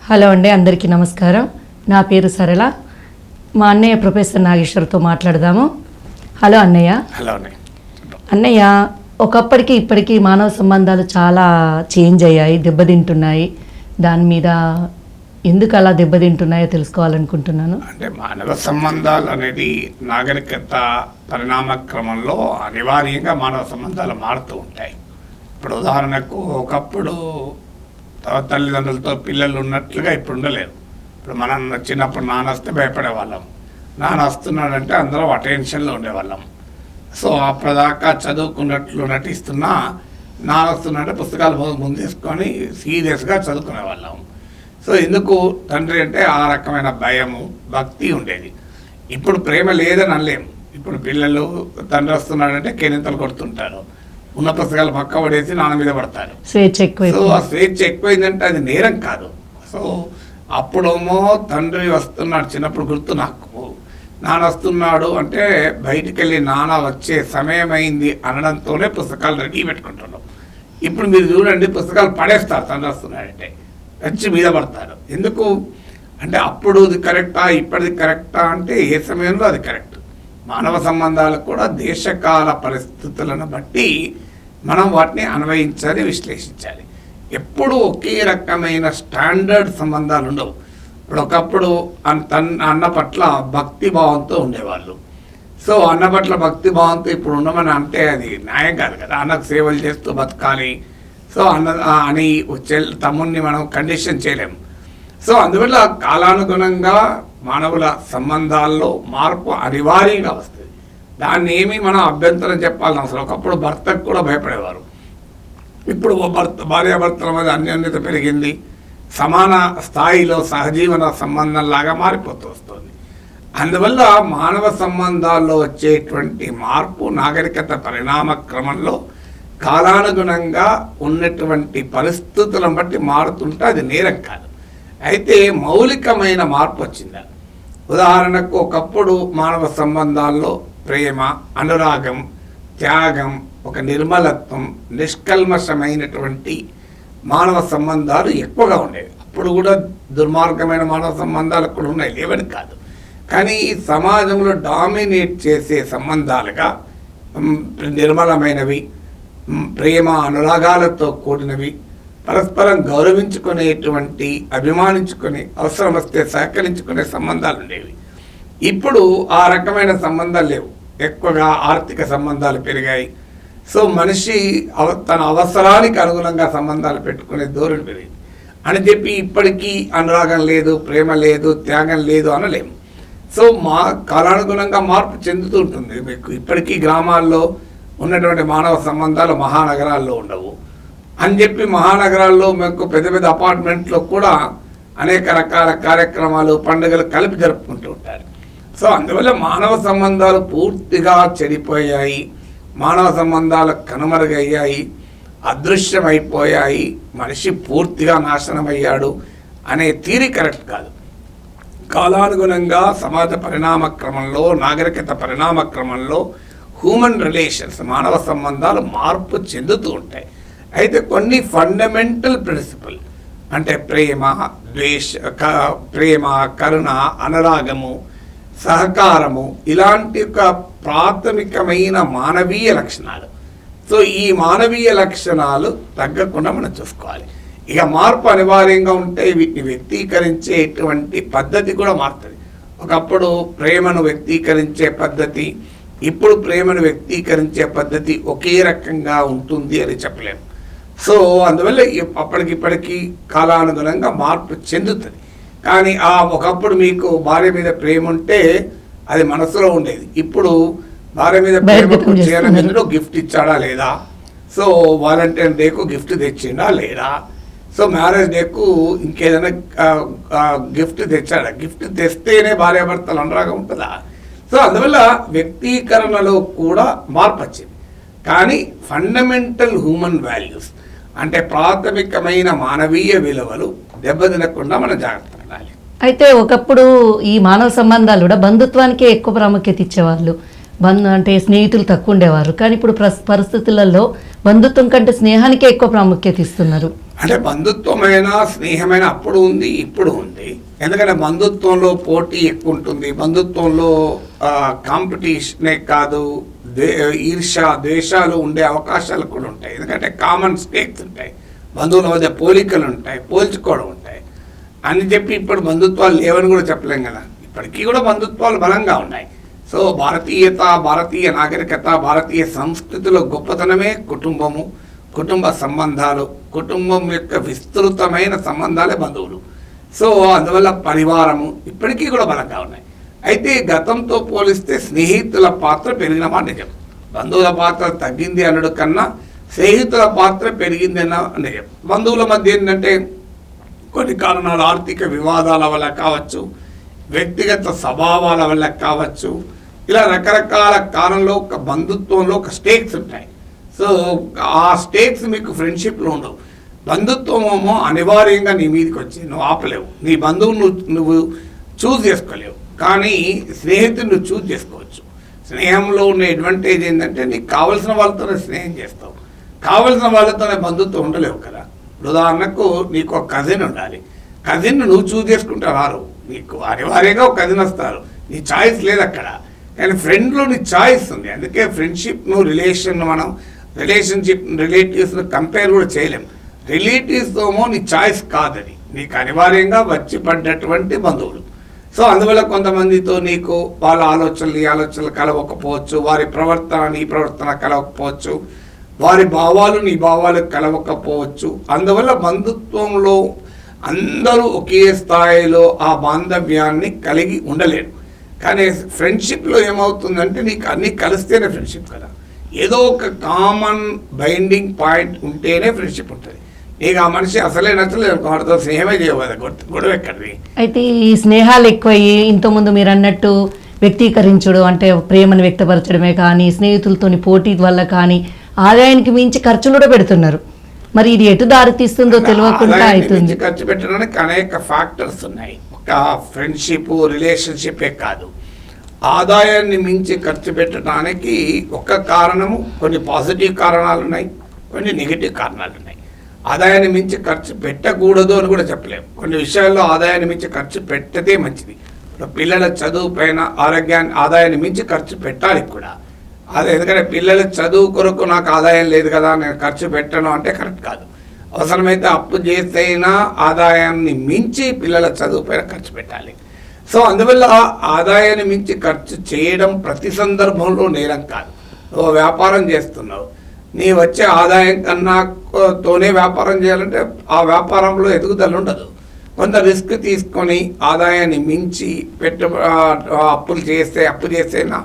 Hello అండి, అందరికీ నమస్కారం. నా పేరు సరళ. మా అన్నయ్య ప్రొఫెసర్ నాగేశ్వర్తో మాట్లాడదాము. హలో అన్నయ్య. హలో అన్నయ్య, ఒకప్పటికి ఇప్పటికీ మానవ సంబంధాలు చాలా చేంజ్ అయ్యాయి, దెబ్బతింటున్నాయి. దాని మీద ఎందుకు అలా దెబ్బతింటున్నాయో తెలుసుకోవాలనుకుంటున్నాను. అంటే మానవ సంబంధాలు అనేది నాగరికత పరిణామ క్రమంలో అనివార్యంగా మానవ సంబంధాలు మారుతూ ఉంటాయి. ఇప్పుడు ఉదాహరణకు ఒకప్పుడు తల్లిదండ్రులతో పిల్లలు ఉన్నట్లుగా ఇప్పుడు ఉండలేదు. ఇప్పుడు మనం చిన్నప్పుడు నాన్న వస్తే భయపడేవాళ్ళం. నాన్న వస్తున్నాడంటే అందరం అటెన్షన్లో ఉండేవాళ్ళం. సో అప్పటిదాకా చదువుకున్నట్లు నటిస్తున్నా నాన్న వస్తున్నాడంటే పుస్తకాలు ముందేసుకొని సీరియస్గా చదువుకునేవాళ్ళం. సో ఎందుకు తండ్రి అంటే ఆ రకమైన భయము, భక్తి ఉండేది. ఇప్పుడు ప్రేమ లేదని అనలేము. ఇప్పుడు పిల్లలు తండ్రి వస్తున్నాడంటే కేరింతలు కొడుతుంటారు, ఉన్న పుస్తకాలు పక్క పడేసి నాన్న మీద పడతారు. స్వేచ్ఛ ఎక్కువ. సో ఆ స్వేచ్ఛ ఎక్కువైందంటే అది నేరం కాదు. సో అప్పుడేమో తండ్రి వస్తున్నాడు, చిన్నప్పుడు గుర్తు నాకు, నాన్న వస్తున్నాడు అంటే బయటికి వెళ్ళి నాన్న వచ్చే సమయం అయింది అనడంతోనే పుస్తకాలు రెడీ పెట్టుకుంటున్నాం. ఇప్పుడు మీరు చూడండి, పుస్తకాలు పడేస్తారు తండ్రి వస్తున్నాడంటే, వచ్చి మీద పడతారు. ఎందుకు అంటే అప్పుడు అది కరెక్టా ఇప్పటిది కరెక్టా అంటే ఏ సమయంలో అది కరెక్ట్. మానవ సంబంధాలకు కూడా దేశకాల పరిస్థితులను బట్టి మనం వాటిని అన్వయించాలి, విశ్లేషించాలి. ఎప్పుడు ఒకే రకమైన స్టాండర్డ్ సంబంధాలు ఉండవు. ఇప్పుడు ఒకప్పుడు అన్న పట్ల భక్తి భావంతో ఉండేవాళ్ళు. సో అన్న పట్ల భక్తి భావంతో ఇప్పుడు ఉండమని అంటే అది న్యాయం కాదు కదా. అన్నకు సేవలు చేస్తూ బతకాలి సో అని తమ్ముడిని మనం కండిషన్ చేయలేము. సో అందువల్ల కాలానుగుణంగా మానవుల సంబంధాల్లో మార్పు అనివార్యంగా వస్తుంది. దాన్ని ఏమి మనం అభ్యంతరం చెప్పాలని అవసరం. ఒకప్పుడు భర్తకు కూడా భయపడేవారు. ఇప్పుడు భార్యాభర్తల మధ్య అన్యోన్యత పెరిగింది, సమాన స్థాయిలో సహజీవన సంబంధంలాగా మారిపోతూ వస్తుంది. అందువల్ల మానవ సంబంధాల్లో వచ్చేటువంటి మార్పు నాగరికత పరిణామ క్రమంలో కాలానుగుణంగా ఉన్నటువంటి పరిస్థితులను బట్టి మారుతుంటే అది నేరం కాదు. అయితే మౌలికమైన మార్పు వచ్చిందా? ఉదాహరణకు ఒకప్పుడు మానవ సంబంధాల్లో ప్రేమ, అనురాగం, త్యాగం, ఒక నిర్మలత్వం, నిష్కల్మషమైనటువంటి మానవ సంబంధాలు ఎక్కువగా ఉండేవి. అప్పుడు కూడా దుర్మార్గమైన మానవ సంబంధాలు కూడా ఉన్నాయి, లేవని కాదు. కానీ ఈ సమాజంలో డామినేట్ చేసే సంబంధాలుగా నిర్మలమైనవి, ప్రేమ అనురాగాలతో కూడినవి, పరస్పరం గౌరవించుకునేటువంటి, అభిమానించుకుని అవసరం వస్తే సహకరించుకునే సంబంధాలు ఉండేవి. ఇప్పుడు ఆ రకమైన సంబంధాలు లేవు. ఎక్కువగా ఆర్థిక సంబంధాలు పెరిగాయి. సో మనిషి తన అవసరానికి అనుగుణంగా సంబంధాలు పెట్టుకునే ధోరణి పెరిగింది అని చెప్పి ఇప్పటికీ అనురాగం లేదు, ప్రేమ లేదు, త్యాగం లేదు అనలేము. సో కాలానుగుణంగా మార్పు చెందుతూ ఉంటుంది. మీకు ఇప్పటికీ గ్రామాల్లో ఉన్నటువంటి మానవ సంబంధాలు మహానగరాల్లో ఉండవు అని చెప్పి మహానగరాల్లో మీకు పెద్ద పెద్ద అపార్ట్మెంట్లో కూడా అనేక రకాల కార్యక్రమాలు, పండుగలు కలిపి జరుపుకుంటూ ఉంటారు. సో అందువల్ల మానవ సంబంధాలు పూర్తిగా చెడిపోయాయి, మానవ సంబంధాలు కనుమరుగయ్యాయి, అదృశ్యమైపోయాయి, మనిషి పూర్తిగా నాశనమయ్యాడు అనే థియరీ కరెక్ట్ కాదు. కాలానుగుణంగా సమాజ పరిణామ క్రమంలో, నాగరికత పరిణామ క్రమంలో హ్యూమన్ రిలేషన్స్, మానవ సంబంధాలు మార్పు చెందుతూ ఉంటాయి. అయితే కొన్ని ఫండమెంటల్ ప్రిన్సిపల్ అంటే ప్రేమ, ప్రేమ, కరుణ, అనురాగము, సహకారము ఇలాంటి ఒక ప్రాథమికమైన మానవీయ లక్షణాలు. సో ఈ మానవీయ లక్షణాలు తగ్గకుండా మనం చూసుకోవాలి. ఇక మార్పు అనివార్యంగా ఉంటే వీటిని వ్యక్తీకరించేటువంటి పద్ధతి కూడా మారుతుంది. ఒకప్పుడు ప్రేమను వ్యక్తీకరించే పద్ధతి, ఇప్పుడు ప్రేమను వ్యక్తీకరించే పద్ధతి ఒకే రకంగా ఉంటుంది అని చెప్పలేము. సో అందువల్ల అప్పటికిప్పటికీ కాలానుగుణంగా మార్పు చెందుతుంది. కానీ ఒకప్పుడు మీకు భార్య మీద ప్రేమ ఉంటే అది మనసులో ఉండేది. ఇప్పుడు భార్య మీద ప్రేమకు చేరనందులో గిఫ్ట్ ఇచ్చాడా లేదా, సో వాలంటీర్ డేకు గిఫ్ట్ తెచ్చిండా లేదా, సో మ్యారేజ్ డేకు ఇంకేదైనా గిఫ్ట్ తెచ్చాడా, గిఫ్ట్ తెస్తేనే భార్యాభర్తలు అనురాగం ఉంటుందా? సో అందువల్ల వ్యక్తీకరణలో కూడా మార్పు వచ్చింది. కానీ ఫండమెంటల్ హ్యూమన్ వాల్యూస్ అంటే ప్రాథమికమైన మానవీయ విలువలు దెబ్బతినకుండా మనం జాగ్రత్త పడాలి. అయితే ఒకప్పుడు ఈ మానవ సంబంధాలు కూడా బంధుత్వానికే ఎక్కువ ప్రాముఖ్యత ఇచ్చేవాళ్ళు. అంటే స్నేహితులు తక్కువ ఉండేవారు, కానీ ఇప్పుడు పరిస్థితులలో బంధుత్వం కంటే స్నేహానికే ఎక్కువ ప్రాముఖ్యత ఇస్తున్నారు. అంటే బంధుత్వమైన స్నేహమైన అప్పుడు ఉంది, ఇప్పుడు ఉంది. ఎందుకంటే బంధుత్వంలో పోటీ ఎక్కువ ఉంటుంది, బంధుత్వంలో కాంపిటీషనే కాదు, ఈర్ష్య ద్వేషాలు ఉండే అవకాశాలు కూడా ఉంటాయి. ఎందుకంటే కామన్ స్టేక్స్ ఉంటాయి, బంధువుల మధ్య పోలికలు ఉంటాయి, పోల్చుకోవడం ఉంటాయి అని చెప్పి ఇప్పుడు బంధుత్వాలు లేవని కూడా చెప్పలేం కదా. ఇప్పటికీ కూడా బంధుత్వాలు బలంగా ఉన్నాయి. సో భారతీయత, భారతీయ నాగరికత, భారతీయ సంస్కృతిలో గొప్పతనమే కుటుంబము, కుటుంబ సంబంధాలు, కుటుంబం యొక్క విస్తృతమైన సంబంధాలే బంధువులు. సో అందువల్ల పరివారము ఇప్పటికీ కూడా బలంగా ఉన్నాయి. అయితే గతంతో పోలిస్తే స్నేహితుల పాత్ర పెరిగిన మాట నిజం. బంధువుల పాత్ర తగ్గింది అనడు కన్నా స్నేహితుల పాత్ర పెరిగింది అన్న నిజం. బంధువుల మధ్య ఏంటంటే కొన్ని కారణాలు, ఆర్థిక వివాదాల వల్ల కావచ్చు, వ్యక్తిగత స్వభావాల వల్ల కావచ్చు, ఇలా రకరకాల కారణంలో ఒక బంధుత్వంలో ఒక స్టేక్స్ ఉంటాయి. సో ఆ స్టేక్స్ మీకు ఫ్రెండ్షిప్లో ఉండవు. బంధుత్వమేమో అనివార్యంగా నీ మీదకి వచ్చి నువ్వు ఆపలేవు, నీ బంధువును నువ్వు చూస్ చేసుకోలేవు, కానీ స్నేహితుడు నువ్వు చూస్ చేసుకోవచ్చు. స్నేహంలో ఉన్న అడ్వాంటేజ్ ఏంటంటే నీకు కావలసిన వాళ్ళతోనే స్నేహం చేస్తావు, కావలసిన వాళ్ళతోనే బంధుత్వం ఉండలేవు కదా. ఉదాహరణకు నీకు ఒక కజిన్ ఉండాలి, కజిన్ నువ్వు చూస్ చేసుకుంటే రారు, నీకు అనివార్యంగా ఒక కజిన్ వస్తారు, నీ చాయిస్ లేదు అక్కడ. కానీ ఫ్రెండ్లో నీ చాయిస్ ఉంది. అందుకే ఫ్రెండ్షిప్ను మనం రిలేటివ్స్ను కంపేర్ కూడా చేయలేము. రిలేటివ్స్తో నీ చాయిస్ కాదని, నీకు అనివార్యంగా వచ్చి పడ్డటువంటి బంధువులు. సో అందువల్ల కొంతమందితో నీకు వాళ్ళ ఆలోచనలు ఈ ఆలోచనలు కలవకపోవచ్చు, వారి ప్రవర్తన నీ ప్రవర్తన కలవకపోవచ్చు, వారి భావాలు నీ భావాలు కలవకపోవచ్చు. అందువల్ల బంధుత్వంలో అందరూ ఒకే స్థాయిలో ఆ బాంధవ్యాన్ని కలిగి ఉండలేరు. కానీ ఫ్రెండ్షిప్లో ఏమవుతుందంటే నీకు అన్నీ కలిస్తేనే ఫ్రెండ్షిప్ కదా. ఏదో ఒక కామన్ బైండింగ్ పాయింట్ ఉంటేనే ఫ్రెండ్షిప్ ఉంటుంది. నీకు ఆ మనిషి అసలే నచ్చలేదు, వాడితో స్నేహమే చేయవు కదా, గొడవ ఎక్కడిది. అయితే ఈ స్నేహాలు ఎక్కువయ్యి ఇంతకుముందు మీరు అన్నట్టు వ్యక్తీకరించడం అంటే ప్రేమను వ్యక్తపరచడమే కానీ, స్నేహితులతోని పోటీ వల్ల కానీ ఆదాయానికి మించి ఖర్చులు కూడా పెడుతున్నారు. మరి ఇది ఎటు దారి తీస్తుందో తెలియకుండా అవుతుంది. ఖర్చు పెట్టడానికి అనేక ఫ్యాక్టర్స్ ఉన్నాయి. ఒక ఫ్రెండ్షిప్ రిలేషన్షిపే కాదు, ఆదాయాన్ని మించి ఖర్చు పెట్టడానికి ఒక కారణము, కొన్ని పాజిటివ్ కారణాలు ఉన్నాయి, కొన్ని నెగిటివ్ కారణాలు ఉన్నాయి. ఆదాయాన్ని మించి ఖర్చు పెట్టకూడదు అని కూడా చెప్పలేము. కొన్ని విషయాల్లో ఆదాయాన్ని మించి ఖర్చు పెట్టదే మంచిది. ఇప్పుడు పిల్లల చదువు పైన ఆదాయాన్ని మించి ఖర్చు పెట్టాలి కూడా. అదే ఎందుకంటే పిల్లల చదువు కొరకు నాకు ఆదాయం లేదు కదా, నేను ఖర్చు పెట్టను అంటే కరెక్ట్ కాదు. అవసరమైతే అప్పు చేస్తేనా ఆదాయాన్ని మించి పిల్లల చదువు పైన ఖర్చు పెట్టాలి. సో అందువల్ల ఆదాయాన్ని మించి ఖర్చు చేయడం ప్రతి సందర్భంలో నేరం కాదు. ఓ వ్యాపారం చేస్తున్నావు, నీ వచ్చే ఆదాయం కన్నా తోనే వ్యాపారం చేయాలంటే ఆ వ్యాపారంలో ఎదుగుదల ఉండదు. కొంత రిస్క్ తీసుకొని ఆదాయాన్ని మించి అప్పు చేస్తేనా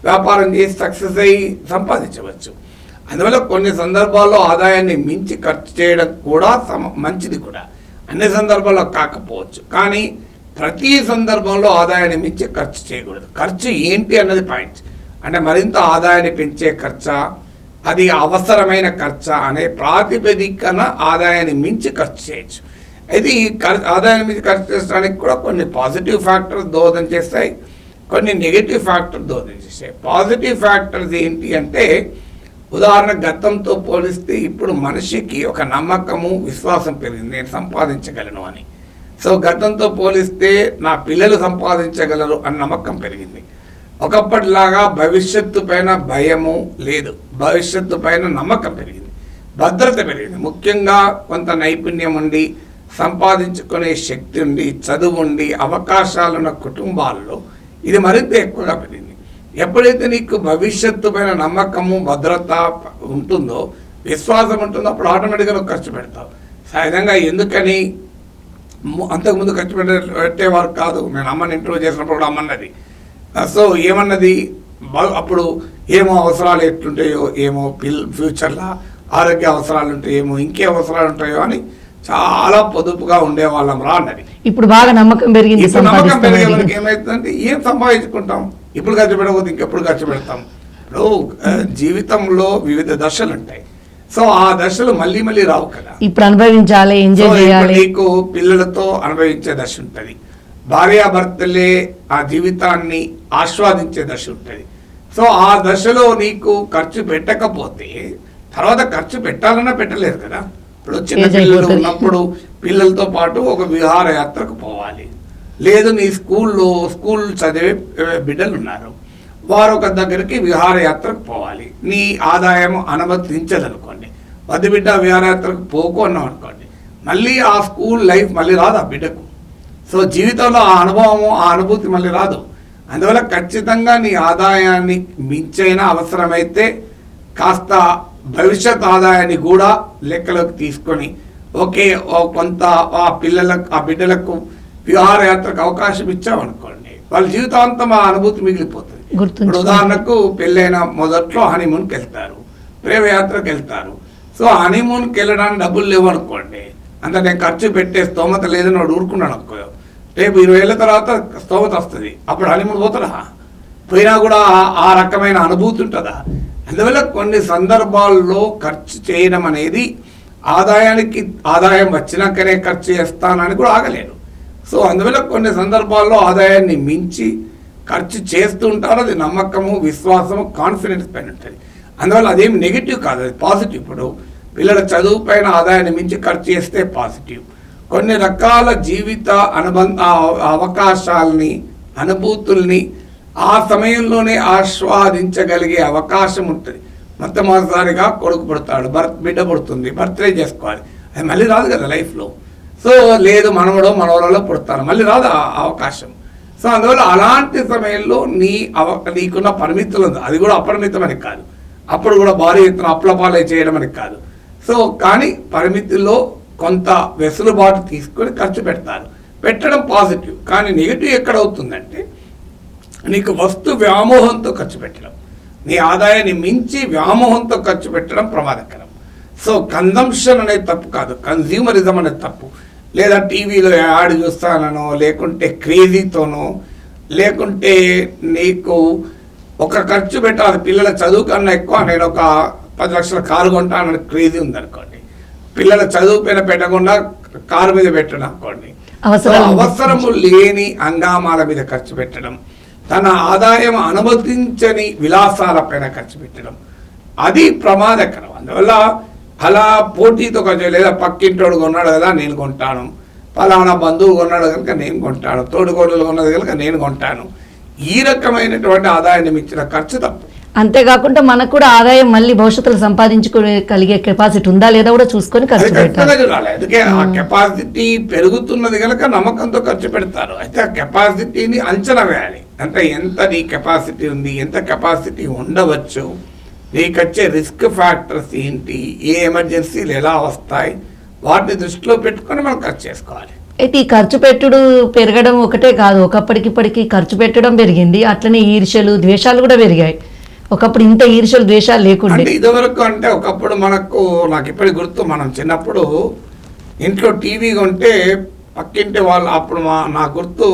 వ్యాపారం చేసి సక్సెస్ అయ్యి సంపాదించవచ్చు. అందువల్ల కొన్ని సందర్భాల్లో ఆదాయాన్ని మించి ఖర్చు చేయడం కూడా మంచిది కూడా, అన్ని సందర్భాల్లో కాకపోవచ్చు. కానీ ప్రతి సందర్భంలో ఆదాయాన్ని మించి ఖర్చు చేయకూడదు. ఖర్చు ఏంటి అన్నది పాయింట్. అంటే మరింత ఆదాయాన్ని పెంచే ఖర్చా, అది అవసరమైన ఖర్చా అనే ప్రాతిపదికన ఆదాయాన్ని మించి ఖర్చు చేయొచ్చు. అయితే ఈ ఆదాయాన్ని మించి ఖర్చు చేయడానికి కూడా కొన్ని పాజిటివ్ ఫ్యాక్టర్స్ దోహదం చేస్తాయి, కొన్ని నెగిటివ్ ఫ్యాక్టర్స్ దోహదం చేస్తాయి. పాజిటివ్ ఫ్యాక్టర్స్ ఏంటి అంటే, ఉదాహరణ గతంతో పోలిస్తే ఇప్పుడు మనిషికి ఒక నమ్మకము, విశ్వాసం పెరిగింది, నేను సంపాదించగలను అని. సో గతంతో పోలిస్తే నా పిల్లలు సంపాదించగలరు అన్న నమ్మకం పెరిగింది. ఒకప్పటిలాగా భవిష్యత్తు పైన భయము లేదు, భవిష్యత్తు పైన నమ్మకం పెరిగింది, భద్రత పెరిగింది. ముఖ్యంగా కొంత నైపుణ్యం ఉండి, సంపాదించుకునే శక్తి ఉండి, చదువు ఉండి, అవకాశాలున్న కుటుంబాల్లో ఇది మరింత ఎక్కువగా పెరిగింది. ఎప్పుడైతే నీకు భవిష్యత్తు పైన నమ్మకము, భద్రత ఉంటుందో, విశ్వాసం ఉంటుందో, అప్పుడు ఆటోమేటిక్గా నువ్వు ఖర్చు పెడతావు. సహజంగా ఎందుకని అంతకుముందు ఖర్చు పెట్టేవారు కాదు. నేను అమ్మని ఇంటర్వ్యూ చేసినప్పుడు కూడా అమ్మన్నది. సో ఏమన్నది, అప్పుడు ఏమో అవసరాలు ఎట్లుంటాయో ఏమో, ఫ్యూచర్లో ఆరోగ్య అవసరాలు ఉంటాయేమో, ఇంకే అవసరాలు ఉంటాయో అని చాలా పొదుపుగా ఉండేవాళ్ళం రా అన్నది. ఇప్పుడు బాగా నమ్మకం పెరిగింది. నమ్మకం పెరిగే మనకి ఏమవుతుందంటే ఏం సంపాదించుకుంటాం, ఇప్పుడు ఖర్చు పెట్టకపోతే ఇంకెప్పుడు ఖర్చు పెడతాం. ఇప్పుడు జీవితంలో వివిధ దశలు ఉంటాయి. సో ఆ దశలు మళ్ళీ మళ్ళీ రావు కదా, ఇప్పుడు అనుభవించాలి, ఎంజాయ్ చేయాలి. నీకు పిల్లలతో అనుభవించే దశ ఉంటుంది, భార్యాభర్తలే ఆ జీవితాన్ని ఆస్వాదించే దశ ఉంటుంది, సో ఆ దశలో నీకు ఖర్చు పెట్టకపోతే తర్వాత ఖర్చు పెట్టాలన్నా పెట్టలేదు కదా. ఇప్పుడు చిన్న పిల్లలు ఉన్నప్పుడు పిల్లలతో పాటు ఒక విహారయాత్రకు పోవాలి, లేదు నీ స్కూల్ చదివే బిడ్డలు ఉన్నారు, వారు ఒక దగ్గరికి విహారయాత్రకు పోవాలి, నీ ఆదాయం అనుమతించదనుకోండి, వద్దు బిడ్డ విహారయాత్రకు పోకు అన్నాం అనుకోండి, మళ్ళీ ఆ స్కూల్ లైఫ్ మళ్ళీ రాదు ఆ బిడ్డకు. సో జీవితంలో ఆ అనుభవము ఆ అనుభూతి మళ్ళీ రాదు. అందువల్ల ఖచ్చితంగా నీ ఆదాయాన్ని మించైనా అవసరమైతే కాస్త భవిష్యత్ ఆదాయాన్ని కూడా లెక్కలోకి తీసుకొని ఓకే కొంత ఆ బిడ్డలకు విహారయాత్రకు అవకాశం ఇచ్చామనుకోండి, వాళ్ళ జీవితాంతం ఆ అనుభూతి మిగిలిపోతుంది. ఇప్పుడు ఉదాహరణకు పెళ్ళైన మొదట్లో హనీమూన్కి వెళ్తారు, ప్రేమయాత్రకు వెళ్తారు. సో హనీమూన్కి వెళ్ళడానికి డబ్బులు లేవు అనుకోండి, అంత నేను ఖర్చు పెట్టే స్తోమత లేదని వాడు ఊరుకున్నాడు అనుకో, రేపు 20 ఏళ్ళ తర్వాత స్తోమత వస్తుంది, అప్పుడు హనీమూన్ పోతాడా? పోయినా కూడా ఆ రకమైన అనుభూతి ఉంటుందా? అందువల్ల కొన్ని సందర్భాల్లో ఖర్చు చేయడం అనేది ఆదాయం వచ్చినాకనే ఖర్చు చేస్తానని కూడా ఆగలేరు. సో అందువల్ల కొన్ని సందర్భాల్లో ఆదాయాన్ని మించి ఖర్చు చేస్తూ ఉంటారు. అది నమ్మకము, విశ్వాసము, కాన్ఫిడెన్స్ పైన ఉంటుంది. అందువల్ల అదేమి నెగిటివ్ కాదు, అది పాజిటివ్. ఇప్పుడు పిల్లల చదువు పైన ఆదాయాన్ని మించి ఖర్చు చేస్తే పాజిటివ్. కొన్ని రకాల జీవిత అవకాశాలని, అనుభూతుల్ని ఆ సమయంలోనే ఆస్వాదించగలిగే అవకాశం ఉంటుంది. మొట్టమొదటిసారిగా కొడుకు పుడతాడు, బిడ్డ పుడుతుంది, బర్త్డే చేసుకోవాలి, అది మళ్ళీ రాదు కదా లైఫ్లో. సో లేదు మనవడలో పుడతారు, మళ్ళీ రాదు ఆ అవకాశం. సో అందువల్ల అలాంటి సమయంలో నీకున్న పరిమితులు ఉంది, అది కూడా అపరిమితమని కాదు, అప్పుడు కూడా భారీ ఎత్తున అప్లపాలే చేయడం అని కాదు. సో కానీ పరిమితిలో కొంత వెసులుబాటు తీసుకొని ఖర్చు పెట్టడం పాజిటివ్. కానీ నెగిటివ్ ఎక్కడ అవుతుందంటే నీకు వస్తు వ్యామోహంతో ఖర్చు పెట్టడం, నీ ఆదాయాన్ని మించి వ్యామోహంతో ఖర్చు పెట్టడం ప్రమాదకరం. సో కన్జంప్షన్ అనేది తప్పు కాదు, కన్జ్యూమరిజం అనేది తప్పు. లేదా టీవీలో యాడ్ చూస్తానో, లేకుంటే క్రేజీతోనో, లేకుంటే నీకు ఒక ఖర్చు పెట్టాలి పిల్లల చదువు కన్నా ఎక్కువ, నేను ఒక 10 లక్షల కారు కొంటానని క్రేజీ ఉందనుకోండి, పిల్లల చదువు పైన పెట్టకుండా కారు మీద పెట్టడం అనుకోండి, అవసరము లేని అంగామాల మీద ఖర్చు పెట్టడం, తన ఆదాయం అనుమతించని విలాసాల పైన ఖర్చు పెట్టడం, అది ప్రమాదకరం. అందువల్ల అలా పోటీతో ఖర్చు, లేదా పక్కింటోడు కొన్నాడు కదా నేను కొంటాను, పలానా బంధువు కొన్నాడు కనుక నేను కొంటాను, తోడుకోడలు కొన్నది కనుక నేను కొంటాను, ఈ రకమైనటువంటి ఆదాయాన్ని మించిన ఖర్చు తప్పు. అంతేకాకుండా మనకు కూడా ఆదాయం మళ్ళీ భవిష్యత్తులో సంపాదించుకోగలిగే కెపాసిటీ ఉందా లేదా కూడా చూసుకొని ఖర్చు పెట్టాలి. అందుకే ఆ కెపాసిటీ పెరుగుతున్నది కనుక నమ్మకంతో ఖర్చు పెడతారు. అయితే ఆ కెపాసిటీని అంచనా వేయాలి, అంటే ఎంత నీ కెపాసిటీ ఉంది, ఎంత కెపాసిటీ ఉండవచ్చు, నీకు వచ్చే రిస్క్ ఫ్యాక్టర్స్ ఏంటి, ఏ ఎమర్జెన్సీలు ఎలా వస్తాయి, వాటిని దృష్టిలో పెట్టుకొని మనం ఖర్చు చేసుకోవాలి. అయితే ఈ ఖర్చు పెట్టుడు పెరగడం ఒకటే కాదు, ఒకప్పటికిప్పటికి ఖర్చు పెట్టడం పెరిగింది, అట్లనే ఈర్ష్యలు ద్వేషాలు కూడా పెరిగాయి. ఒకప్పుడు ఇంత ఈర్ష్యలు ద్వేషాలు లేకుండా ఇదివరకు అంటే ఒకప్పుడు నాకు ఇప్పటికి గుర్తు, మనం చిన్నప్పుడు ఇంట్లో టీవీ కొంటే పక్కింటి వాళ్ళు, అప్పుడు నా గుర్తు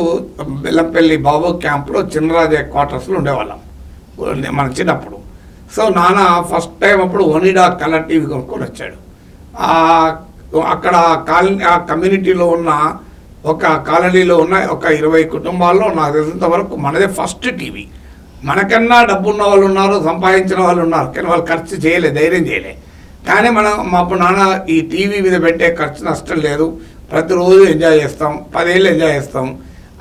బెల్లంపల్లి బాబు క్యాంప్లో చిన్నరాజే క్వార్టర్స్లో ఉండేవాళ్ళం మన చిన్నప్పుడు. సో నాన్న ఫస్ట్ టైం అప్పుడు ఒనిడా కలర్ టీవీ కొనుక్కొని వచ్చాడు. అక్కడ ఆ కమ్యూనిటీలో ఉన్న ఒక కాలనీలో ఉన్న ఒక 20 కుటుంబాల్లో నాకు తెలిసినంత వరకు మనదే ఫస్ట్ టీవీ. మనకన్నా డబ్బున్న వాళ్ళు ఉన్నారు, సంపాదించిన వాళ్ళు ఉన్నారు, కానీ వాళ్ళు ఖర్చు చేయలే, ధైర్యం చేయలే. కానీ మా నాన్న ఈ టీవీ మీద పెట్టే ఖర్చు నష్టం లేదు, ప్రతిరోజు ఎంజాయ్ చేస్తాం, 10 ఏళ్ళు ఎంజాయ్ చేస్తాం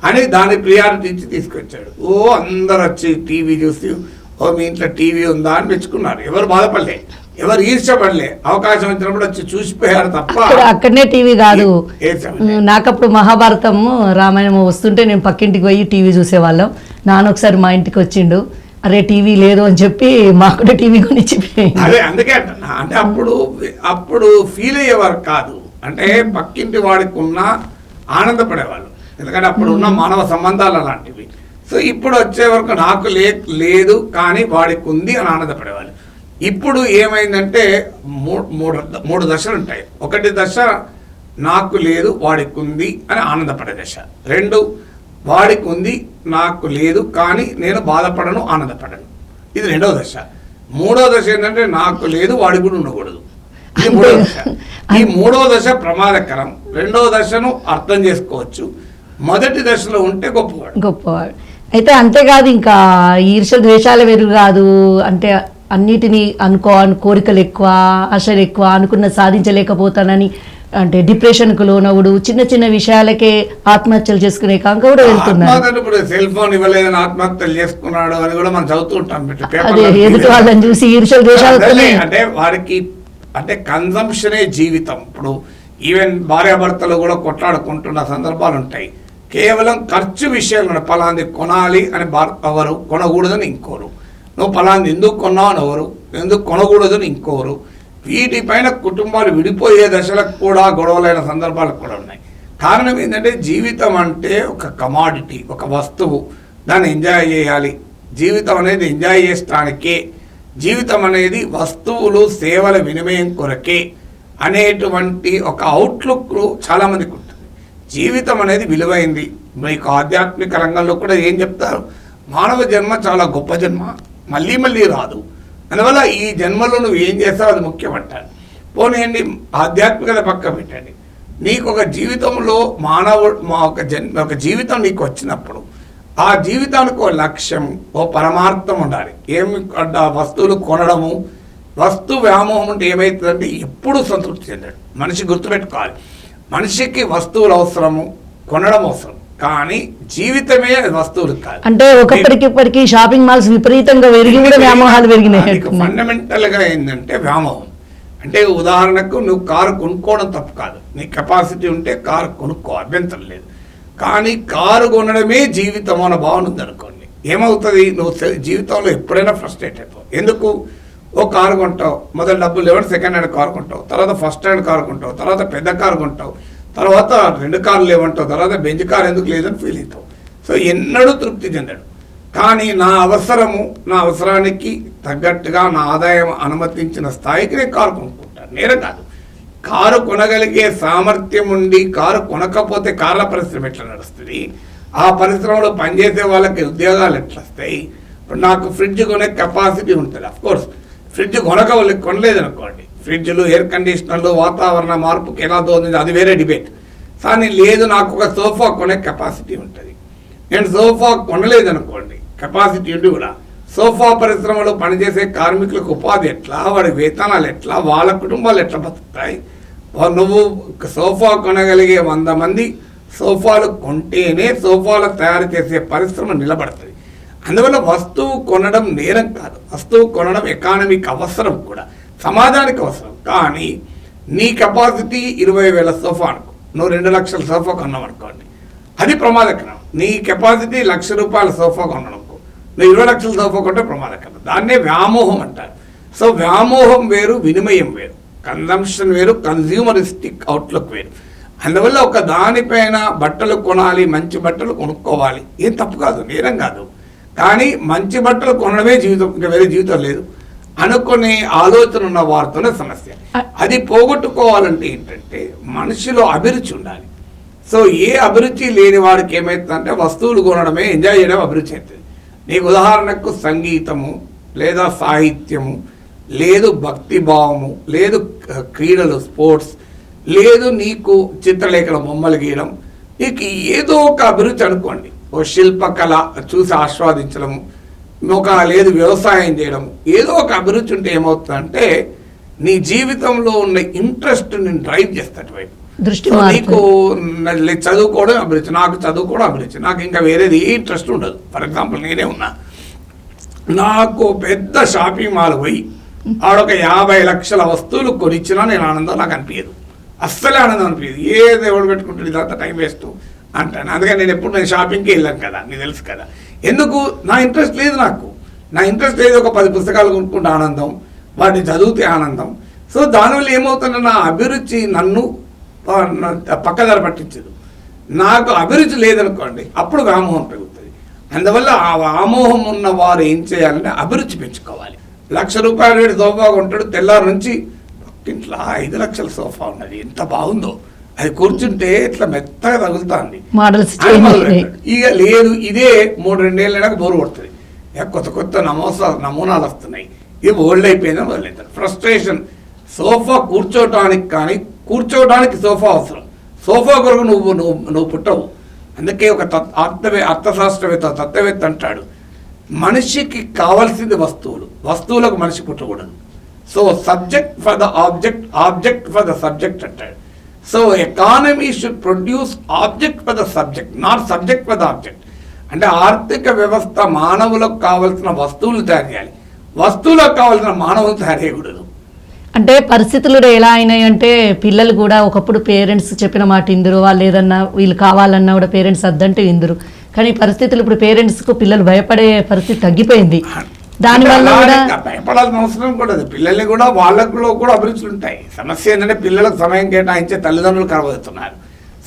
అని దాని ప్రియారిటీ ఇచ్చి తీసుకొచ్చాడు. అందరు వచ్చి టీవీ చూసి మీ ఇంట్లో టీవీ ఉందా అని మెచ్చుకున్నారు. ఎవరు బాధపడలే, ఎవరు ఈర్ష్యపడలే, అవకాశం వచ్చినప్పుడు వచ్చి చూసిపోయారు తప్ప. అక్కడనే టీవీ కాదు, నాకప్పుడు మహాభారతం రామాయణం వస్తుంటే నేను పక్కింటికి పోయి టీవీ చూసేవాళ్ళం. నాన్న ఒకసారి మా ఇంటికి వచ్చిండు, అరే టీవీ లేదు అని చెప్పి మాకు కూడా టీవీ కొనిచ్చిపోయింది. అదే అందుకే అంటున్నా, అంటే అప్పుడు ఫీల్ అయ్యేవారు కాదు, అంటే పక్కింటి వాడికి ఉన్న ఆనందపడేవాళ్ళు, ఎందుకంటే అప్పుడు ఉన్న మానవ సంబంధాలు అలాంటివి. సో ఇప్పుడు వచ్చే వరకు నాకు లేదు కానీ వాడికి ఉంది అని ఆనందపడేవాళ్ళు. ఇప్పుడు ఏమైందంటే మూడు దశలు ఉంటాయి. ఒకటి దశ నాకు లేదు వాడికి ఉంది అని ఆనందపడే దశ. 2 వాడికి ఉంది నాకు లేదు కానీ నేను బాధపడను, ఆనందపడను, ఇది 2వ దశ. 3వ దశ ఏంటంటే నాకు లేదు వాడికి కూడా ఉండకూడదు, ఇది 3వ దశ. ఈ 3వ దశ ప్రమాదకరం. 2వ దశను అర్థం చేసుకోవచ్చు, మొదటి దశలో ఉంటే గొప్పవాడు. అయితే అంతేకాదు, ఇంకా ఈర్ష్య ద్వేషాల వెరుగు కాదు అంటే అన్నిటినీ కోరికలు ఎక్కువ, ఆశలు ఎక్కువ, అనుకున్న సాధించలేకపోతానని అంటే డిప్రెషన్కు లోనవుడు, చిన్న చిన్న విషయాలకే ఆత్మహత్యలు చేసుకునే కాంక కూడా వెళ్తున్నారు. ఇప్పుడు సెల్ ఫోన్ ఇవ్వలేదని ఆత్మహత్యలు చేసుకున్నాడు అని కూడా మనం చదువుతుంటాం. అదే ఎదుటి వాళ్ళని చూసి ఈర్ష్య ద్వేషాలతోనే అంటే వారికి అంటే కన్జంప్షనే జీవితం. ఇప్పుడు ఈవెన్ భార్యాభర్తలు కూడా కొట్లాడుకుంటున్న సందర్భాలు ఉంటాయి. కేవలం ఖర్చు విషయంలో పలాంది కొనాలి అని ఎవరు, కొనకూడదని ఇంకోరు, నువ్వు పలాంది ఎందుకు కొన్నావు అని ఎవరు, ఎందుకు కొనకూడదని ఇంకోరు. వీటిపైన కుటుంబాలు విడిపోయే దశలకు కూడా గొడవలైన సందర్భాలు కూడా ఉన్నాయి. కారణం ఏంటంటే జీవితం అంటే ఒక కమాడిటీ, ఒక వస్తువు, దాన్ని ఎంజాయ్ చేయాలి. జీవితం అనేది ఎంజాయ్ చేయడానికే, జీవితం అనేది వస్తువులు సేవల వినిమయం కొరకే అనేటువంటి ఒక అవుట్లుక్ చాలామందికి ఉంటుంది. జీవితం అనేది విలువైంది. మీకు ఆధ్యాత్మిక రంగంలో కూడా ఏం చెప్తారు, మానవ జన్మ చాలా గొప్ప జన్మ, మళ్ళీ మళ్ళీ రాదు, అందువల్ల ఈ జన్మలో నువ్వు ఏం చేస్తావు అది ముఖ్యమంటారు. పోనీయండి, ఆధ్యాత్మికత పక్క పెట్టండి. నీకు ఒక జీవితంలో ఒక జీవితం నీకు వచ్చినప్పుడు ఆ జీవితానికి ఒక లక్ష్యం, ఓ పరమార్థం ఉండాలి. ఏమి వస్తువులు కొనడము, వస్తు వ్యామోహం అంటే ఏమవుతుందంటే ఎప్పుడు సంతృప్తి చెందాడు మనిషి. గుర్తుపెట్టుకోవాలి, మనిషికి వస్తువులు అవసరము, కొనడం అవసరం, కానీ జీవితమే వస్తువులు కాదు. అంటే ఒకప్పటికిప్పటికి షాపింగ్ మాల్స్ విపరీతంగా పెరిగి కూడా వ్యామోహాలు పెరిగినాయి. ఫండమెంటల్ గా ఏంటంటే వ్యామోహం అంటే, ఉదాహరణకు నువ్వు కారు కొనుక్కోవడం తప్పు కాదు, నీ కెపాసిటీ ఉంటే కారు కొనుక్కో, అభ్యంతరం లేదు. కానీ కారు కొనడమే జీవితం అన్న భావన ఉందనుకోండి, ఏమవుతుంది, నువ్వు జీవితంలో ఎప్పుడైనా ఫ్రస్ట్రేట్ అయిపోవు. ఎందుకు, ఓ కారు కొంటావు, మొదటి డబ్బులు లేవంటే సెకండ్ హ్యాండ్ కారు కొంటావు, తర్వాత ఫస్ట్ హ్యాండ్ కారు కొంటావు, తర్వాత పెద్ద కారు కొంటావు, తర్వాత 2 కార్లు లేవంటావు, తర్వాత బెంచ్ కారు ఎందుకు లేదని ఫీల్ అవుతావు. సో ఎన్నడూ తృప్తి చెందాడు. కానీ నా అవసరానికి తగ్గట్టుగా నా ఆదాయం అనుమతించిన స్థాయికి నేను కారు కొనుక్కుంటాను, నేరం కాదు. కారు కొనగలిగే సామర్థ్యం ఉండి కారు కొనకపోతే కార్ల పరిశ్రమ ఎట్లా నడుస్తుంది, ఆ పరిశ్రమలో పనిచేసే వాళ్ళకి ఉద్యోగాలు ఎట్లా వస్తాయి. ఇప్పుడు నాకు ఫ్రిడ్జ్ కొనే కెపాసిటీ ఉంటుంది, అఫ్కోర్స్ ఫ్రిడ్జ్ కొనలేదనుకోండి, ఫ్రిడ్జ్లు, ఎయిర్ కండిషనర్లు, వాతావరణ మార్పుకి ఎలా దోస్తుంది అది వేరే డిబేట్. కానీ లేదు, నాకు ఒక సోఫా కొనే కెపాసిటీ ఉంటుంది, నేను సోఫా కొనలేదనుకోండి, కెపాసిటీ ఉండి కూడా సోఫా పరిశ్రమలో పనిచేసే కార్మికులకు ఉపాధి ఎట్లా, వాడి వేతనాలు ఎట్లా, వాళ్ళ కుటుంబాలు ఎట్లా బతుకుతాయి. నువ్వు సోఫా కొనగలిగే 100 మంది సోఫాలు కొంటేనే సోఫాలు తయారు చేసే పరిశ్రమ నిలబడుతుంది. అందువల్ల వస్తువు కొనడం నేరం కాదు, వస్తువు కొనడం ఎకానమీకి అవసరం కూడా, సమాజానికి అవసరం. కానీ నీ కెపాసిటీ 20,000 సోఫా అనుకో, నువ్వు 2 లక్షల సోఫా కొన్నావు అనుకోండి, అది ప్రమాదకరం. నీ కెపాసిటీ ₹1,00,000 సోఫా కొనడం, నువ్వు 20 లక్షల సోఫా కొంటే ప్రమాదకరం. దాన్నే వ్యామోహం అంటారు. సో వ్యామోహం వేరు, వినిమయం వేరు, కన్జంప్షన్ వేరు, కన్జ్యూమరిస్టిక్ అవుట్లుక్ వేరు. అందువల్ల ఒక దానిపైన బట్టలు కొనాలి, మంచి బట్టలు కొనుక్కోవాలి, ఏం తప్పు కాదు, నేరం కాదు. కానీ మంచి బట్టలు కొనడమే జీవితం, ఇంకా వేరే జీవితం లేదు అనుకునే ఆలోచన ఉన్న వారితోనే సమస్య. అది పోగొట్టుకోవాలంటే ఏంటంటే మనిషిలో అభిరుచి ఉండాలి. సో ఏ అభిరుచి లేని వాడికి ఏమవుతుందంటే వస్తువులు కొనడమే, ఎంజాయ్ చేయడం అభిరుచి అవుతుంది. నీకు ఉదాహరణకు సంగీతము, లేదా సాహిత్యము, లేదు భక్తి భావము, లేదు క్రీడలు, స్పోర్ట్స్, లేదు నీకు చిత్రలేఖనం, బొమ్మలు గీయడం, నీకు ఏదో ఒక అభిరుచి అనుకోండి, ఓ శిల్పకళ చూసి ఆస్వాదించడము, లేదు వ్యవసాయం చేయడం, ఏదో ఒక అభిరుచి ఉంటే ఏమవుతుందంటే నీ జీవితంలో ఉన్న ఇంట్రెస్ట్ నేను డ్రైవ్ చేస్తాడు వైపు. నీకు చదువుకోవడం అభిరుచి, నాకు చదువుకోవడం అభిరుచి, నాకు ఇంకా వేరేది ఏ ఇంట్రెస్ట్ ఉండదు. ఫర్ ఎగ్జాంపుల్ నేనే ఉన్నా, నాకు పెద్ద షాపింగ్ మాల్ పోయి ఆడొక 50 లక్షల వస్తువులు కొనిచ్చినా నేను ఆనందం నాకు అనిపించదు, అస్సలే ఆనందం అనిపించదు. ఏ దేవుడు పెట్టుకుంటుంది, ఇదంతా టైం వేస్ట్ అంటాను. అందుకని నేను షాపింగ్కి వెళ్ళాను కదా, నీకు తెలుసు కదా. ఎందుకు, నా ఇంట్రెస్ట్ లేదు, నా ఇంట్రెస్ట్ లేదు. ఒక 10 పుస్తకాలు కొనుక్కుంటే ఆనందం, వాటిని చదివితే ఆనందం. సో దానివల్ల ఏమవుతుందంటే నా అభిరుచి నన్ను పక్కదారి పట్టించదు. నాకు అభిరుచి లేదనుకోండి, అప్పుడు వ్యామోహం పెరుగుతుంది. అందువల్ల ఆ వ్యామోహం ఉన్న వారు ఏం చేయాలంటే అభిరుచి పెంచుకోవాలి. ₹1,00,000 సోఫా కొంటాడు, తెల్లారి నుంచి ఇంట్లో 5 లక్షల సోఫా ఉన్నది, ఎంత బాగుందో, అది కూర్చుంటే ఇట్లా మెత్తగా తగులుతుంది. ఇక లేదు, ఇదే 3-2 ఏళ్ళైనా బోరు కొడుతుంది, కొత్త నమూనాలు వస్తున్నాయి, ఇది ఓల్డ్ అయిపోయిందని వదిలేస్తారు. ఫ్రస్ట్రేషన్. సోఫా కూర్చోటానికి, కానీ కూర్చోవడానికి సోఫా అవసరం. సోఫా కొరకు నువ్వు పుట్టవు. అందుకే ఒక అర్థశాస్త్రవేత్త తత్వవేత్త అంటాడు, మనిషికి కావాల్సింది వస్తువులకు మనిషి పుట్టకూడదు. So subject for the object, object for the subject అంటాడు. So economy should produce object for the subject, not subject for the object. అంటే ఆర్థిక వ్యవస్థ మానవులకు కావాల్సిన వస్తువులు తయారు చేయాలి, వస్తువులకు కావాల్సిన మానవులు తయారు చేయకూడదు. అంటే పరిస్థితులు ఎలా అయినాయి అంటే పిల్లలు కూడా ఒకప్పుడు పేరెంట్స్ చెప్పిన మాట ఇందురు, వాళ్ళు ఏదన్నా వీళ్ళు కావాలన్నా కూడా పేరెంట్స్ అద్దంటే ఇందురు. కానీ పరిస్థితులు ఇప్పుడు పేరెంట్స్కు పిల్లలు భయపడే పరిస్థితి తగ్గిపోయింది. దానివల్ల కూడా భయపడాల్సిన అవసరం కూడా లేదు. పిల్లల్ని కూడా వాళ్ళలో కూడా అభిరుచులు ఉంటాయి. సమస్య ఏంటంటే పిల్లలకు సమయం కేటాయించే తల్లిదండ్రులు కనబడుతున్నారు.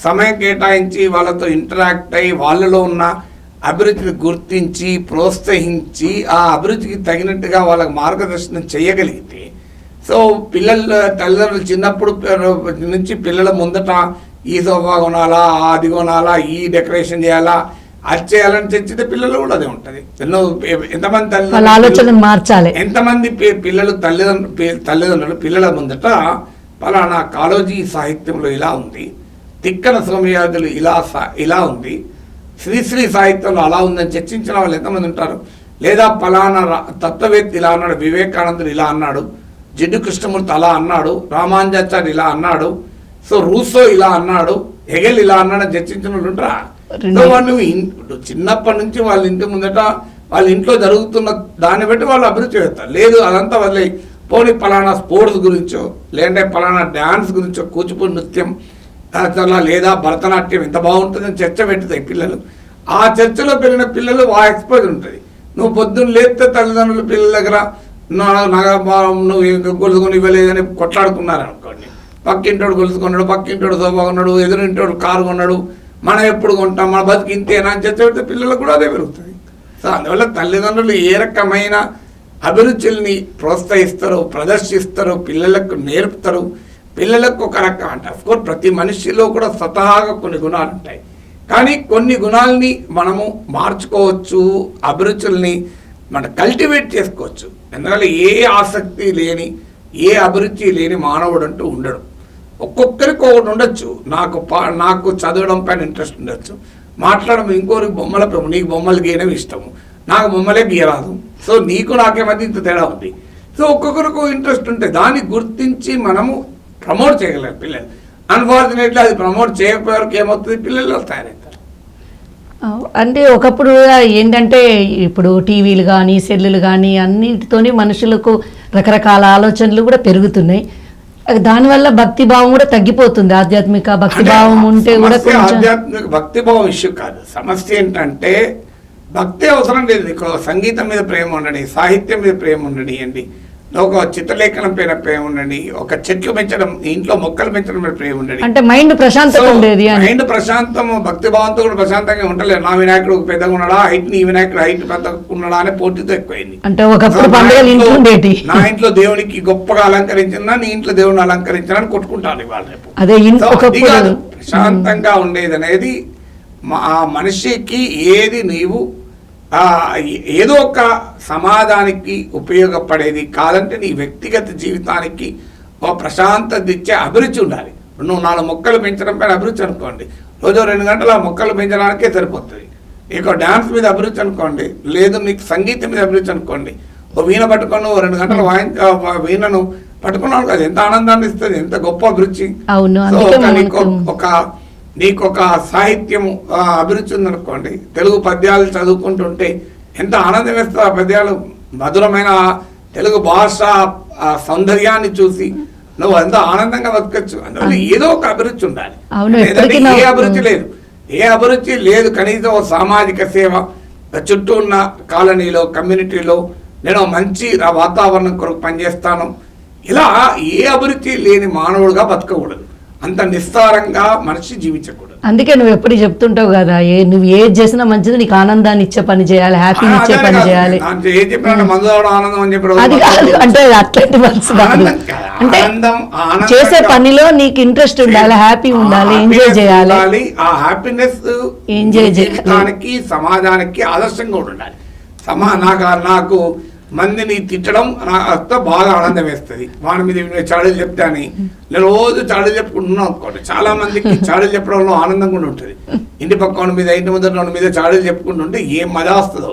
సమయం కేటాయించి వాళ్ళతో ఇంటరాక్ట్ అయ్యి వాళ్ళలో ఉన్న అభిరుచిని గుర్తించి ప్రోత్సహించి ఆ అభిరుచికి తగినట్టుగా వాళ్ళకి మార్గదర్శనం చేయగలిగితే, సో తల్లిదండ్రులు చిన్నప్పుడు నుంచి పిల్లల ముందట ఈ సోఫా కొనాలా, అది కొనాలా, ఈ డెకరేషన్ చేయాలా, అది చేయాలని తెచ్చితే పిల్లలు కూడా అదే ఉంటుంది. ఎంతమంది ఆలోచనలు మార్చాలి. ఎంతమంది పిల్లలు తల్లిదండ్రులు పిల్లల ముందట పలానా కాళోజీ సాహిత్యంలో ఇలా ఉంది, తిక్కన సోమయాజులు ఇలా ఉంది, శ్రీశ్రీ సాహిత్యంలో అలా ఉందని చర్చించిన వాళ్ళు ఎంతమంది ఉంటారు? లేదా పలానా తత్వవేత్త ఇలా అన్నాడు, వివేకానందుడు ఇలా అన్నాడు, జిడ్డు కృష్ణమూర్తి అలా అన్నాడు, రామానుజాచార్య ఇలా అన్నాడు, సో రూసో ఇలా అన్నాడు, హెగెల్ ఇలా అన్నాడు అని చర్చించిన వాళ్ళు ఉంటారా? సో వాళ్ళు చిన్నప్పటి నుంచి వాళ్ళ ఇంటి ముందట వాళ్ళ ఇంట్లో జరుగుతున్న దాన్ని బట్టి వాళ్ళు అభిరుచి చేస్తారు. లేదు అదంతా వదిలే పోనీ పలానా స్పోర్ట్స్ గురించో, లేదంటే పలానా డ్యాన్స్ గురించో, కూచిపూడి నృత్యం లేదా భరతనాట్యం ఎంత బాగుంటుందని చర్చ పెట్టుతాయి పిల్లలు. ఆ చర్చలో పెరిగిన పిల్లలు ఆ ఎక్స్పోజర్ ఉంటుంది. నువ్వు పొద్దున్న లేస్తే తల్లిదండ్రులు పిల్లల దగ్గర నువ్వు గొలుసుకొని ఇవ్వలేదని కొట్లాడుకున్నారు అనుకోండి, పక్కింటోడు గొలుసుకున్నాడు, పక్కింటోడు సోఫా కొన్నాడు, ఎదురింటోడు కారు కొన్నాడు, మనం ఎప్పుడు కొంటాం, మన బతికి ఇంతేనా అని చర్చ పెడితే పిల్లలకు కూడా అదే పెరుగుతుంది. సో అందువల్ల తల్లిదండ్రులు ఏ రకమైన అభిరుచుల్ని ప్రోత్సహిస్తారో, ప్రదర్శిస్తారో, పిల్లలకు నేర్పుతారు. పిల్లలకు ఒక రకం అంటే అఫ్కోర్స్ ప్రతి మనిషిలో కూడా స్వతహాగా కొన్ని గుణాలు ఉంటాయి, కానీ కొన్ని గుణాలని మనము మార్చుకోవచ్చు, అభిరుచుల్ని మనం కల్టివేట్ చేసుకోవచ్చు. ఎందుకంటే ఏ ఆసక్తి లేని, ఏ అభిరుచి లేని మానవుడు అంటూ ఉండడు. ఒక్కొక్కరికి ఒకటి ఉండొచ్చు. నాకు చదవడం పైన ఇంట్రెస్ట్ ఉండొచ్చు, మాట్లాడడం ఇంకోరికి బొమ్మల, నీకు బొమ్మలు గీయడం ఇష్టము, నాకు బొమ్మలే గీయరాదు, సో నీకు నాకే మధ్య ఇంత తేడా ఉంది. సో ఒక్కొక్కరికి ఇంట్రెస్ట్ ఉంటాయి, దాన్ని గుర్తించి మనము ప్రమోట్ చేయగలరు పిల్లలు. అన్ఫార్చునేట్లీ అది ప్రమోట్ చేయకపోయేవరకు ఏమవుతుంది, పిల్లలు తయారవుతారు. అంటే ఒకప్పుడు ఏంటంటే ఇప్పుడు టీవీలు కానీ సెల్లులు కానీ అన్నిటితోని మనుషులకు రకరకాల ఆలోచనలు కూడా పెరుగుతున్నాయి. దానివల్ల భక్తి భావం కూడా తగ్గిపోతుంది. ఆధ్యాత్మిక భక్తి భావం ఉంటే కూడా ఆధ్యాత్మిక భక్తి భావం ఇష్యూ కాదు. సమస్య ఏంటంటే భక్తి అవసరం లేదు. నీకు సంగీతం మీద ప్రేమ ఉండండి, సాహిత్యం మీద ప్రేమ ఉండనియండి, ఒక చిత్రలేఖనం పైన ప్రేమ ఉండండి, ఒక చెట్లు పెంచడం, ఇంట్లో మొక్కలు పెంచడం మీద ప్రేమ ఉండండి. అంటే మైండ్ ప్రశాంతంగా ఉండేది. మైండ్ ప్రశాంతం, భక్తి భావంతో కూడా ప్రశాంతంగా ఉండలేదు. నా వినాయకుడు పెద్దగా ఉన్నాడా, ఈ వినాయకుడు హైట్ పెద్దగా ఉన్నాడా అనే పోటీతో ఎక్కువైంది. అంటే ఒకప్పుడు నా ఇంట్లో దేవునికి గొప్పగా అలంకరించినా, నీ ఇంట్లో దేవుని అలంకరించినా అని కొట్టుకుంటాను ఇవాళ రేపు. అదే ప్రశాంతంగా ఉండేది అనేది ఆ మనిషికి ఏది నీవు ఏదో ఒక సమాజానికి ఉపయోగపడేది కాదంటే నీ వ్యక్తిగత జీవితానికి ఒక ప్రశాంతత ఇచ్చే అభిరుచి ఉండాలి. నువ్వు 4 మొక్కలు పెంచడం పైన అభిరుచి అనుకోండి, రోజు 2 గంటలు ఆ మొక్కలు పెంచడానికే సరిపోతుంది. నీకు డ్యాన్స్ మీద అభిరుచి అనుకోండి, లేదు నీకు సంగీతం మీద అభిరుచి అనుకోండి, ఓ వీణ పట్టుకొని 2 గంటలు వీణను పట్టుకున్నాను కదా, ఎంత ఆనందాన్ని ఇస్తుంది, ఎంత గొప్ప అభిరుచి. నీకు ఒక సాహిత్యము అభిరుచి ఉందనుకోండి, తెలుగు పద్యాలు చదువుకుంటుంటే ఎంత ఆనందం వేస్తుంది. ఆ పద్యాలు మధురమైన తెలుగు భాష సౌందర్యాన్ని చూసి నువ్వు ఎంత ఆనందంగా బతకచ్చు. అందువల్ల ఏదో ఒక అభిరుచి ఉండాలి. ఏ అభిరుచి లేదు కనీసం సామాజిక సేవ, చుట్టూ ఉన్న కాలనీలో, కమ్యూనిటీలో నేను మంచి వాతావరణం కొరకు పనిచేస్తాను, ఇలా ఏ అభిరుచి లేని మానవుడుగా బతకకూడదు. అంత నిస్సారంగా మనిషి జీవించకూడదు. అందుకే నువ్వు ఎప్పుడు చెప్తుంటావు కదా, నువ్వు ఏది చేసినా మంచిది, నీకు ఆనందాన్ని ఇచ్చే పని చేయాలి, హ్యాపీని ఇచ్చే పని చేయాలి. అది కాదు అంటే అట్లాంటి మనసు కాదు, అంటే చేసే పనిలో నీకు ఇంట్రెస్ట్ ఉండాలి, హ్యాపీ ఉండాలి, ఎంజాయ్ చేయాలి. ఆ హ్యాపీనెస్ ఎంజాయ్ చేయడానికి సమాజానికి ఆదర్శంగా ఉండాలి. నాకు మందిని తిట్టడం నాకు బాగా ఆనందం వేస్తుంది. వాని మీద చాడీలు చెప్తాని నేను రోజు చాడీలు చెప్పుకుంటున్నాను అనుకోండి. చాలా మందికి చాడీలు చెప్పడంలో ఆనందం కూడా ఉంటుంది. ఇంటి పక్కన మీద ఇంటి ముందర మీద చాడీలు చెప్పుకుంటుంటే ఏం మజా వస్తుందో,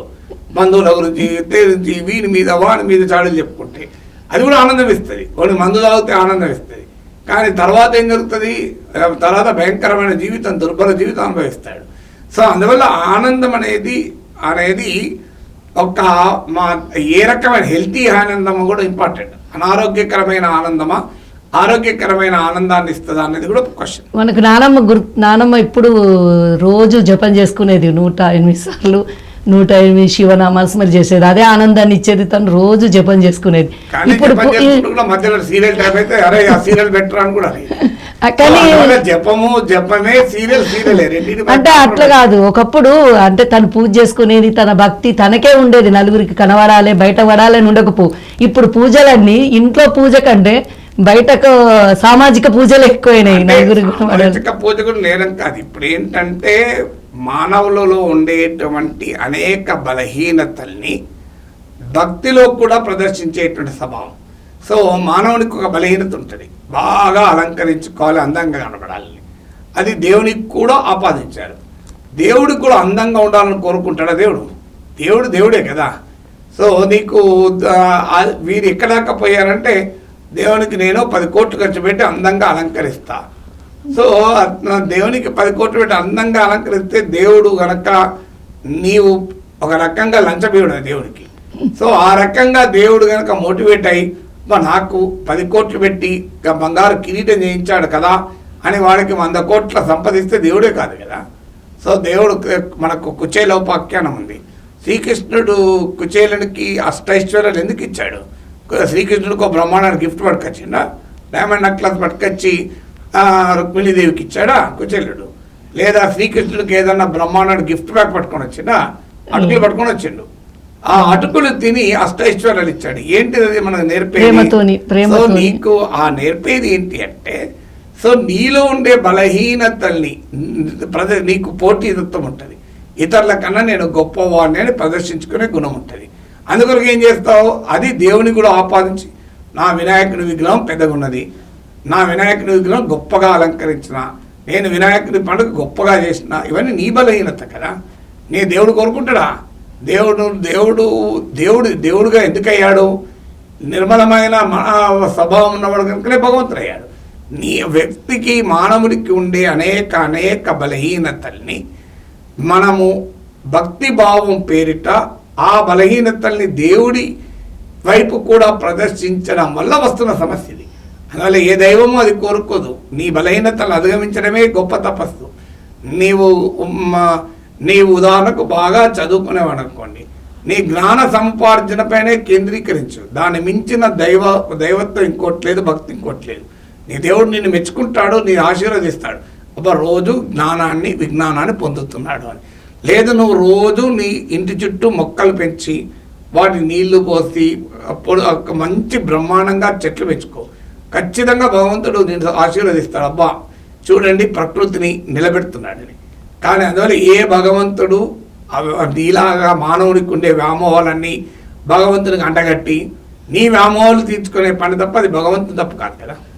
బంధువుల గురించి వీని మీద వాని మీద చాడీలు చెప్పుకుంటే అది కూడా ఆనందం ఇస్తుంది. వాడిని మందు తాగితే ఆనందం ఇస్తుంది. కానీ తర్వాత ఏం జరుగుతుంది, తర్వాత భయంకరమైన జీవితం, దుర్భర జీవితం అనుభవిస్తాడు. సో అందువల్ల ఆనందం అనేది ఒక ఏ రకమైన హెల్తీ ఆనందము కూడా ఇంపార్టెంట్. అనారోగ్యకరమైన ఆనందమా, ఆరోగ్యకరమైన ఆనందాన్ని ఇస్తుందా అనేది కూడా క్వశ్చన్. మనకు నానమ్మ ఇప్పుడు రోజు జపం చేసుకునేది 108 సార్లు 108 శివనామాలు స్మరి చేసేది. అదే ఆనందాన్ని ఇచ్చేది. తను రోజు జపం చేసుకునేది. ఇప్పుడు మధ్యలో సీరియల్ టైప్ అయితే అరే ఆ సీరియల్ బెటర్ అని కూడా కానీ జపమే సీరియల్ అంటే అట్లా కాదు. ఒకప్పుడు అంటే తను పూజ చేసుకునేది, తన భక్తి తనకే ఉండేది, నలుగురికి కనబడాలి, బయట పడాలని ఉండకపో. ఇప్పుడు పూజలన్నీ ఇంట్లో పూజ కంటే బయటకు సామాజిక పూజలు ఎక్కువైనాయి. సామాజిక పూజ కూడా నేరం కాదు. ఇప్పుడు ఏంటంటే మానవులలో ఉండేటువంటి అనేక బలహీనతల్ని భక్తిలో కూడా ప్రదర్శించేటువంటి స్వభావం. సో మానవునికి ఒక బలహీనత ఉంటుంది, బాగా అలంకరించుకోవాలి, అందంగా కనబడాలి. అది దేవునికి కూడా ఆపాదించారు. దేవుడికి కూడా అందంగా ఉండాలని కోరుకుంటాడా దేవుడే కదా. సో నీకు వీరు ఎక్కడ దాకా పోయారంటే దేవునికి నేను 10 కోట్లు ఖర్చు పెట్టి అందంగా అలంకరిస్తా. సో దేవునికి 10 కోట్లు పెట్టి అందంగా అలంకరిస్తే దేవుడు గనక నీవు ఒక రకంగా లంచబీయుడు దేవుడికి. సో ఆ రకంగా దేవుడు గనక మోటివేట్ అయ్యి నాకు 10 కోట్లు పెట్టి బంగారు కిరీటం చేయించాడు కదా అని వాడికి 100 కోట్ల సంపాదిస్తే దేవుడే కాదు కదా. సో దేవుడు మనకు కుచేలోపాఖ్యానం ఉంది. శ్రీకృష్ణుడు కుచేలునికి అష్టైశ్వర్యాలు ఎందుకు ఇచ్చాడు? శ్రీకృష్ణుడికి ఒక బ్రహ్మాండానికి గిఫ్ట్ పట్టుకొచ్చిండా? డైమండ్ నెక్లెస్ పట్టుకొచ్చి రుక్మిణీదేవికి ఇచ్చాడా కుచేలుడు? లేదా శ్రీకృష్ణుడికి ఏదన్నా బ్రహ్మాండానికి గిఫ్ట్ బ్యాగ్ పట్టుకొని వచ్చిండా? అటుకులు పట్టుకొని వచ్చిండు. ఆ అటుకులు తిని అష్టైశ్వర్యాలు ఇచ్చాడు. ఏంటిది అది మనకు నేర్పేది? సో నీకు ఆ నేర్పేది ఏంటి అంటే, సో నీలో ఉండే బలహీనతల్ని నీకు పోటీతత్వం ఉంటుంది. ఇతరుల కన్నా నేను గొప్పవాడిని అని ప్రదర్శించుకునే గుణం ఉంటుంది. అందుకొరకు ఏం చేస్తావు, అది దేవుని కూడా ఆపాదించి నా వినాయకుని విగ్రహం పెద్దగా ఉన్నది, నా వినాయకుని విగ్రహం గొప్పగా అలంకరించిన, నేను వినాయకుని పండుగ గొప్పగా చేసిన, ఇవన్నీ నీ బలహీనత కదా. నీ దేవుడు కోరుకుంటాడా? దేవుడుగా ఎందుకయ్యాడు? నిర్మలమైన స్వభావం ఉన్నవాడు కనుకనే భగవంతుడు అయ్యాడు. నీ వ్యక్తికి మానవుడికి ఉండే అనేక బలహీనతల్ని మనము భక్తి భావం పేరిట ఆ బలహీనతల్ని దేవుడి వైపు కూడా ప్రదర్శించడం వల్ల వస్తున్న సమస్య ఇది. అందువల్ల ఏ దైవమో అది కోరుకోదు. నీ బలహీనతలను అధిగమించడమే గొప్ప తపస్సు. నీవు ఉదాహరణకు బాగా చదువుకునేవాడు అనుకోండి, నీ జ్ఞాన సముపార్జనపైనే కేంద్రీకరించు. దాన్ని మించిన దైవత్వం ఇంకోట్లేదు, భక్తి ఇంకోట్లేదు. నీ దేవుడు నిన్ను మెచ్చుకుంటాడు, నీ ఆశీర్వదిస్తాడు. రోజు విజ్ఞానాన్ని పొందుతున్నాడు అని. లేదు నువ్వు రోజు నీ ఇంటి చుట్టూ మొక్కలు పెంచి వాటి నీళ్లు పోసి అప్పుడు మంచి బ్రహ్మాండంగా చెట్లు పెంచుకో, ఖచ్చితంగా భగవంతుడు నేను ఆశీర్వదిస్తాడు. చూడండి ప్రకృతిని నిలబెడుతున్నాడని. కానీ అందువల్ల ఏ భగవంతుడు నీలాగా మానవుడికి ఉండే వ్యామోహాలన్నీ భగవంతునికి అంటగట్టి నీ వ్యామోహాలు తీర్చుకునే పని తప్ప అది భగవంతుని తప్పు కాదు కదా.